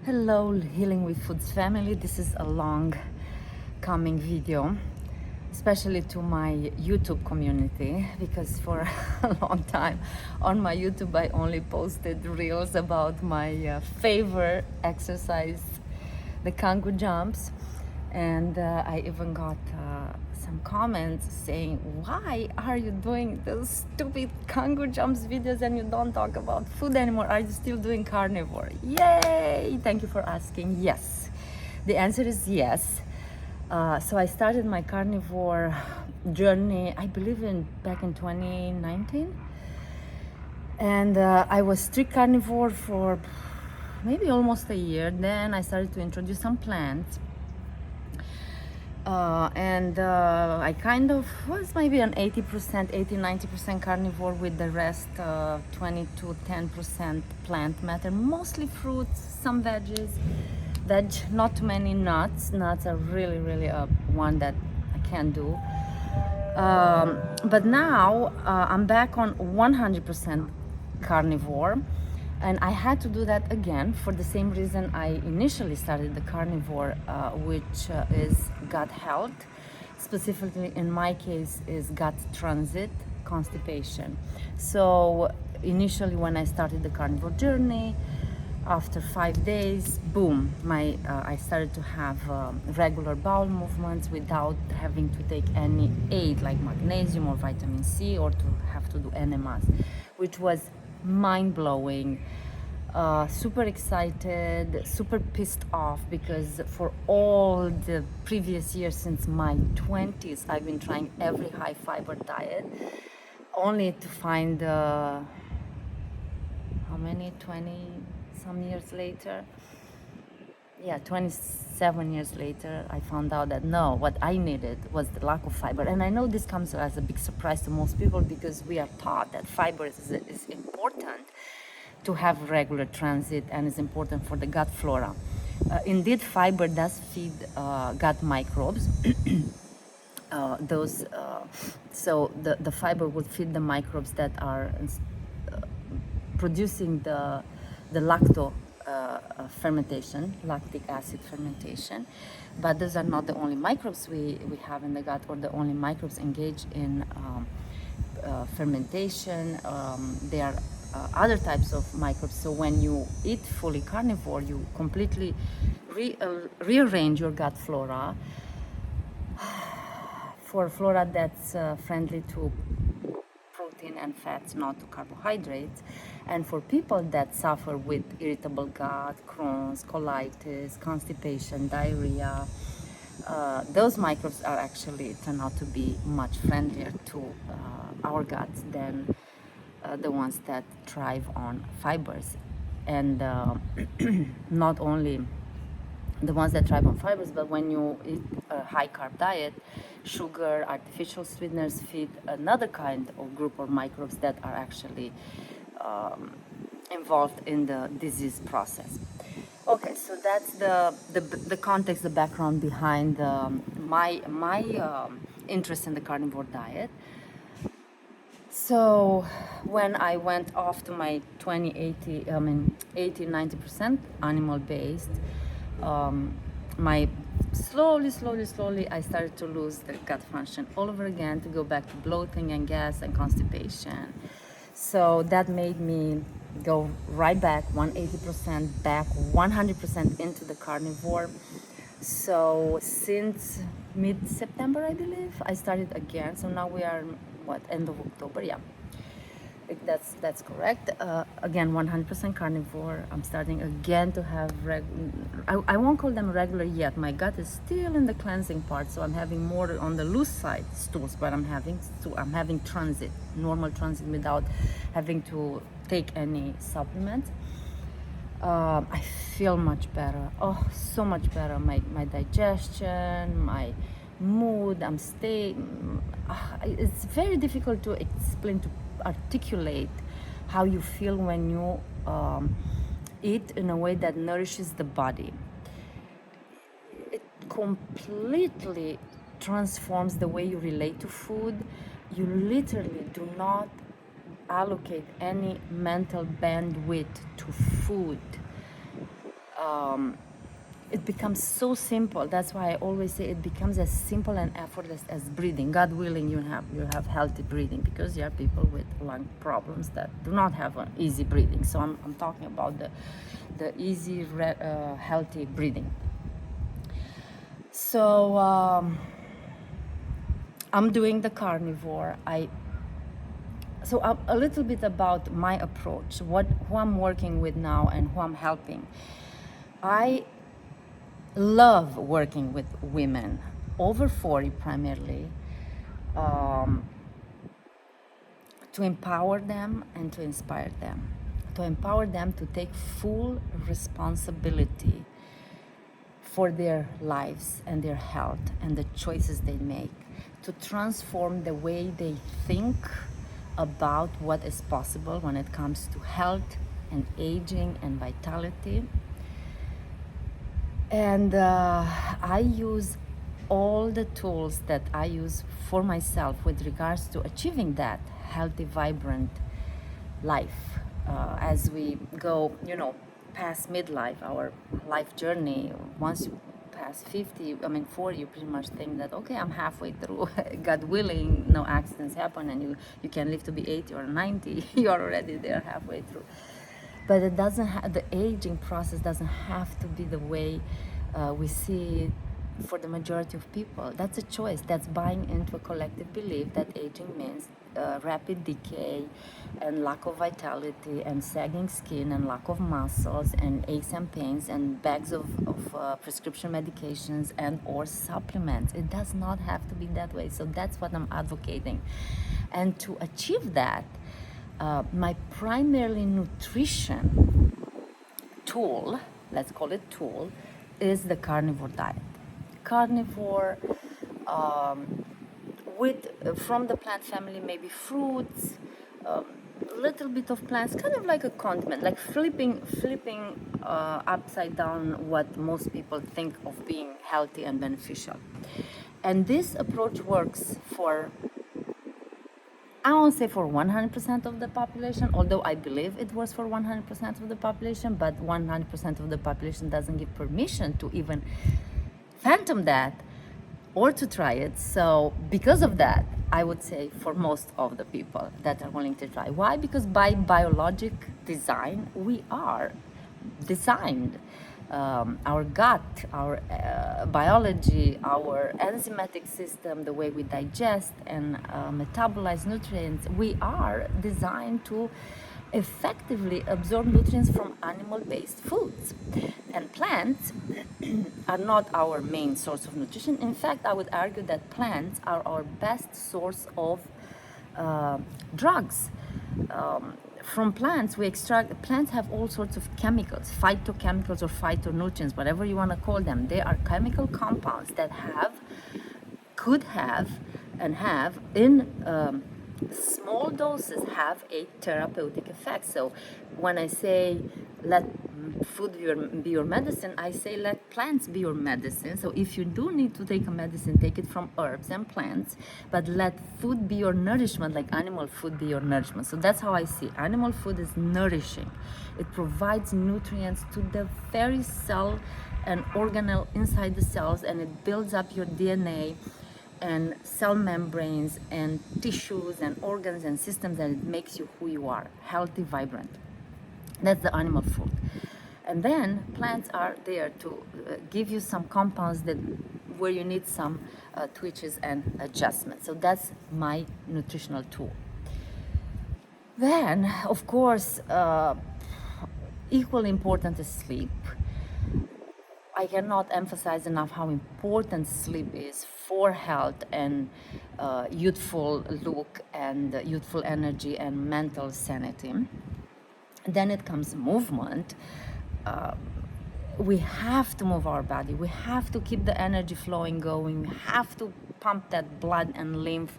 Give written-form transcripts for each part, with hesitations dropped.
Hello, Healing with Foods family. This is a long coming video, especially to my YouTube community, because for a long time on my YouTube I only posted reels about my favorite exercise, the kangaroo jumps, and I even got some comments saying, why are you doing those stupid kangaroo jumps videos and you don't talk about food anymore? Are you still doing carnivore? Yay! Thank you for asking. Yes, the answer is yes. So I started my carnivore journey, I believe back in 2019, and I was strict carnivore for maybe almost a year. Then I started to introduce some plants. I kind of was maybe an 80%, 90% carnivore, with the rest 20 to 10% plant matter, mostly fruits, some veggies, not too many nuts. Nuts are really one that I can't do. But now I'm back on 100% carnivore, and I had to do that again for the same reason I initially started the carnivore, which is gut health. Specifically in my case is gut transit, constipation. So initially when I started the carnivore journey, after 5 days, boom, I started to have regular bowel movements without having to take any aid like magnesium or vitamin C, or to have to do enemas, which was mind-blowing. Super excited, super pissed off, because for all the previous years since my 20s I've been trying every high fiber diet, only to find how many, 20 some years later, 27 years later, I found out that no, what I needed was the lack of fiber. And I know this comes as a big surprise to most people, because we are taught that fiber is important to have regular transit and is important for the gut flora. Indeed, fiber does feed gut microbes. So the fiber would feed the microbes that are producing the fermentation, lactic acid fermentation. But those are not the only microbes we have in the gut, or the only microbes engaged in fermentation. There are other types of microbes. So when you eat fully carnivore, you completely rearrange your gut flora for flora that's friendly to protein and fats, not to carbohydrates. And for people that suffer with irritable gut, Crohn's, colitis, constipation, diarrhea, those microbes are actually turn out to be much friendlier to our guts than the ones that thrive on fibers. And not only the ones that thrive on fibers, but when you eat a high carb diet, sugar, artificial sweeteners feed another kind of group of microbes that are actually involved in the disease process. Okay, so that's the context, the background behind my interest in the carnivore diet. So when I went off to my 80-90% animal based, my slowly I started to lose the gut function all over again, to go back to bloating and gas and constipation. So that made me go right back 180% back 100% into the carnivore. So since mid-September, I believe, I started again. So now we are end of October. Yeah, that's correct. Again, 100% carnivore. I'm starting again to have I won't call them regular yet. My gut is still in the cleansing part, so I'm having more on the loose side stools, but I'm having transit, normal transit, without having to take any supplements. I feel much better. Oh, so much better. My digestion, my mood. It's very difficult to explain, to articulate how you feel when you eat in a way that nourishes the body. It completely transforms the way you relate to food. You literally do not allocate any mental bandwidth to food. it becomes so simple. That's why I always say it becomes as simple and effortless as breathing. God willing, you have healthy breathing, because there are people with lung problems that do not have an easy breathing. So I'm talking about the easy, healthy breathing. So I'm doing the carnivore. So a little bit about my approach, who I'm working with now and who I'm helping. I love working with women over 40 primarily, to empower them and to inspire them. To empower them to take full responsibility for their lives and their health and the choices they make, to transform the way they think about what is possible when it comes to health and aging and vitality. And I use all the tools that I use for myself with regards to achieving that healthy, vibrant life. As we go, past midlife, our life journey, once you pass 40, you pretty much think that, okay, I'm halfway through. God willing, no accidents happen, and you can live to be 80 or 90. You're already there halfway through. But it doesn't the aging process doesn't have to be the way we see it for the majority of people. That's a choice. That's buying into a collective belief that aging means rapid decay and lack of vitality and sagging skin and lack of muscles and aches and pains and bags of prescription medications and or supplements. It does not have to be that way. So that's what I'm advocating. And to achieve that, my primarily nutrition tool, let's call it tool, is the carnivore diet. Carnivore, from the plant family, maybe fruits, a little bit of plants, kind of like a condiment, like flipping upside down what most people think of being healthy and beneficial. And this approach works for, I won't say for 100% of the population, although I believe it works for 100% of the population, but 100% of the population doesn't give permission to even fathom that or to try it. So because of that, I would say for most of the people that are willing to try. Why? Because by biologic design, we are designed. Our gut, our biology, our enzymatic system, the way we digest and metabolize nutrients, we are designed to effectively absorb nutrients from animal-based foods. And plants are not our main source of nutrition. In fact, I would argue that plants are our best source of drugs. From plants, plants have all sorts of chemicals, phytochemicals or phytonutrients, whatever you want to call them. They are chemical compounds that could have, and have in small doses have a therapeutic effect. So when I say let food be your medicine, I say let plants be your medicine. So if you do need to take a medicine, take it from herbs and plants, but let food be your nourishment, like animal food be your nourishment. So that's how I see animal food is nourishing. It provides nutrients to the very cell and organelle inside the cells, and it builds up your DNA and cell membranes and tissues and organs and systems, and it makes you who you are, healthy, vibrant. That's the animal food. And then plants are there to give you some compounds where you need some twitches and adjustments. So that's my nutritional tool. Then, of course, equally important is sleep. I cannot emphasize enough how important sleep is for health and youthful look and youthful energy and mental sanity. Then it comes movement. We have to move our body. We have to keep the energy flowing going. We have to pump that blood and lymph.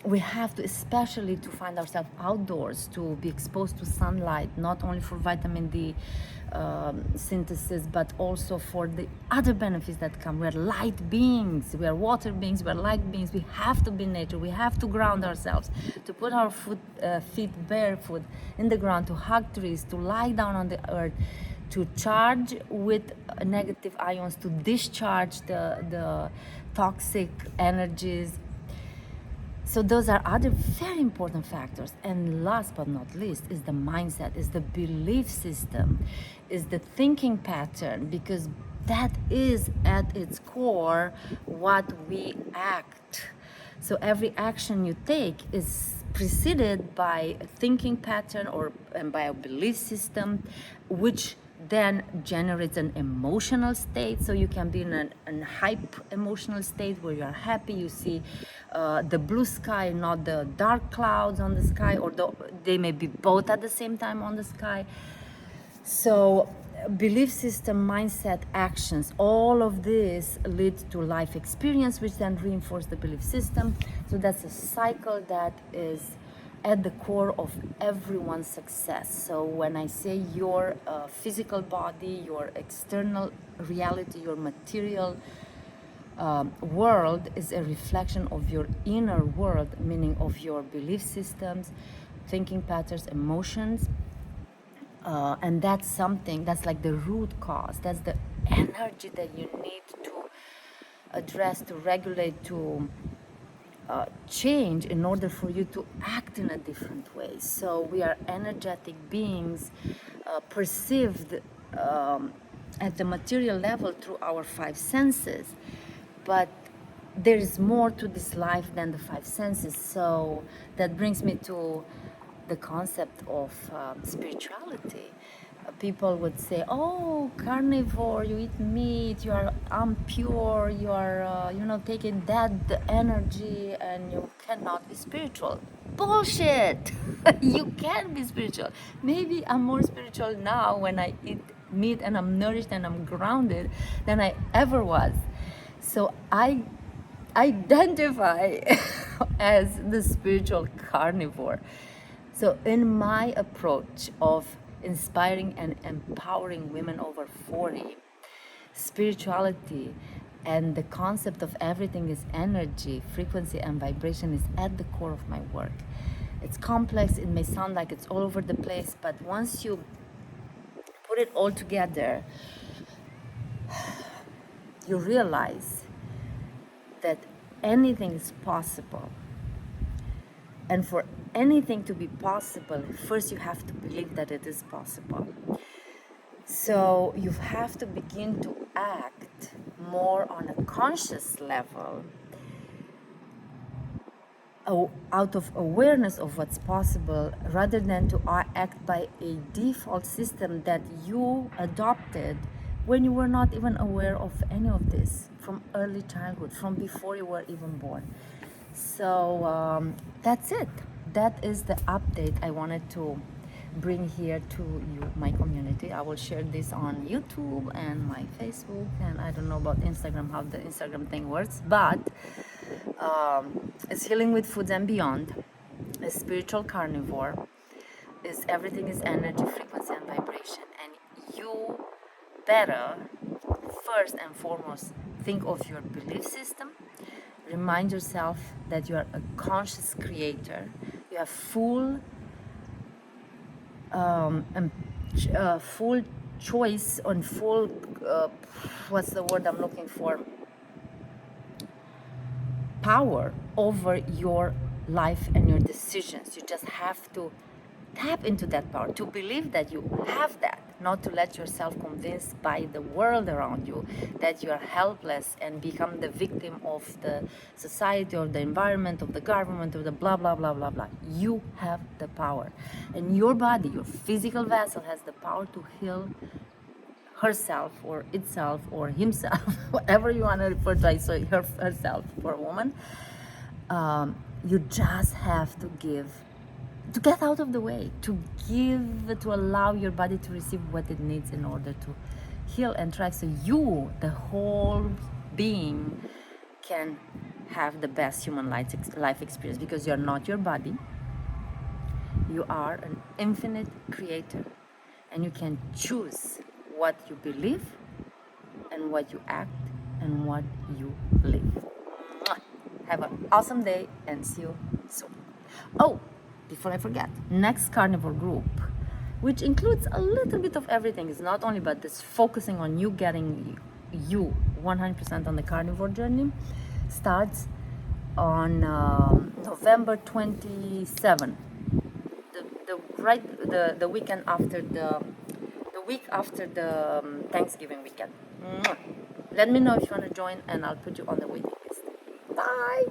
We have to, especially to find ourselves outdoors, to be exposed to sunlight, not only for vitamin D synthesis, but also for the other benefits that come. We are light beings, we are water beings, we are light beings. We have to be in nature, we have to ground ourselves, to put our feet barefoot in the ground, to hug trees, to lie down on the earth, to charge with negative ions, to discharge the toxic energies. So those are other very important factors. And last but not least is the mindset, is the belief system, is the thinking pattern, because that is at its core what we act. So every action you take is preceded by a thinking pattern and by a belief system, which then generates an emotional state. So you can be in a hype emotional state where you're happy, you see the blue sky, not the dark clouds on the sky, or they may be both at the same time on the sky. So belief system, mindset, actions, all of this lead to life experience, which then reinforce the belief system. So that's a cycle that is at the core of everyone's success. So when I say your physical body, your external reality, your material world is a reflection of your inner world, meaning of your belief systems, thinking patterns, emotions. And that's something that's like the root cause. That's the energy that you need to address, to regulate, to change in order for you to act in a different way. So we are energetic beings, perceived at the material level through our five senses, but there is more to this life than the five senses. So that brings me to the concept of spirituality. People would say, "Oh, carnivore, you eat meat, you are impure, you are, taking that energy, and you cannot be spiritual." Bullshit! You can be spiritual. Maybe I'm more spiritual now when I eat meat and I'm nourished and I'm grounded than I ever was. So I identify as the spiritual carnivore. So in my approach of inspiring and empowering women over 40, spirituality and the concept of everything is energy, frequency, and vibration is at the core of my work. It's complex, it may sound like it's all over the place, but once you put it all together, you realize that anything is possible. And for anything to be possible, first you have to believe that it is possible. So you have to begin to act more on a conscious level, out of awareness of what's possible, rather than to act by a default system that you adopted when you were not even aware of any of this, from early childhood, from before you were even born. So that's it. That is the update I wanted to bring here to you, my community. I will share this on YouTube and my Facebook, and I don't know about Instagram, how the Instagram thing works, but it's Healing with Foods and Beyond. A spiritual carnivore. Is everything is energy, frequency, and vibration, and you better first and foremost think of your belief system. Remind yourself that you are a conscious creator. You have full full choice on full what's the word I'm looking for, power over your life and your decisions. You just have to tap into that power, to believe that you have that, not to let yourself convinced by the world around you that you are helpless and become the victim of the society or the environment, of the government, of the blah blah blah blah blah. You have the power, and your body, your physical vessel, has the power to heal herself or itself or himself, whatever you want to refer to. So herself for a woman. You just have to get out of the way, to allow your body to receive what it needs in order to heal and thrive. So you, the whole being, can have the best human life experience, because you're not your body. You are an infinite creator, and you can choose what you believe and what you act and what you live. Have an awesome day and see you soon. Oh, before I forget, next carnivore group which includes a little bit of everything. It's not only about this focusing on you getting you 100% on the carnivore journey, starts on November 27, the weekend after the week after the Thanksgiving weekend. Mwah. Let me know if you want to join, and I'll put you on the waiting list. Bye.